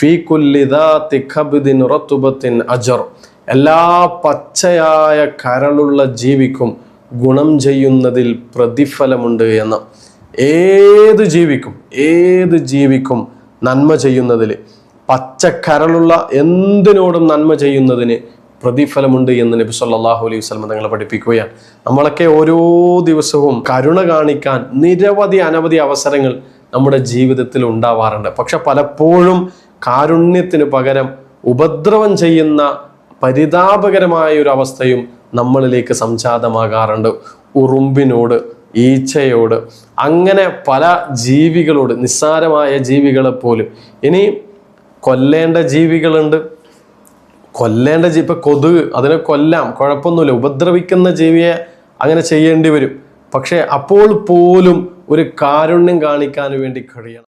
ഫീ കുല്ലി ദാതി കബ്ദിൻ റതുബത്തിൻ അജർ. എല്ലാ പച്ചയായ കരളുള്ള ജീവിക്കും ഗുണം ചെയ്യുന്നതിൽ പ്രതിഫലമുണ്ട് എന്ന്. ഏത് ജീവിക്കും നന്മ ചെയ്യുന്നതിൽ, പച്ചക്കരളുള്ള എന്തിനോടും നന്മ ചെയ്യുന്നതിന് പ്രതിഫലമുണ്ട് എന്ന് നബി സല്ലല്ലാഹു അലൈഹി വസല്ലം തങ്ങൾ പഠിപ്പിക്കുകയാണ്. നമ്മളൊക്കെ ഓരോ ദിവസവും കരുണ കാണിക്കാൻ അനവധി അവസരങ്ങൾ നമ്മുടെ ജീവിതത്തിൽ ഉണ്ടാവാറുണ്ട്. പക്ഷെ പലപ്പോഴും കാരുണ്യത്തിന് പകരം ഉപദ്രവം ചെയ്യുന്ന പരിതാപകരമായ ഒരു അവസ്ഥയും നമ്മളിലേക്ക് സംജാതമാകാറുണ്ട്. ഉറുമ്പിനോട്, ഈച്ചയോട്, അങ്ങനെ പല ജീവികളോട്, നിസ്സാരമായ ജീവികളെ പോലും. ഇനി കൊല്ലേണ്ട ജീവികളുണ്ട്. ഇപ്പൊ കൊതുക്, അതിനെ കൊല്ലാം, കുഴപ്പമൊന്നുമില്ല. ഉപദ്രവിക്കുന്ന ജീവിയെ അങ്ങനെ ചെയ്യേണ്ടി വരും. പക്ഷെ അപ്പോൾ പോലും ഒരു കാരുണ്യം കാണിക്കാൻ വേണ്ടി കഴിയണം.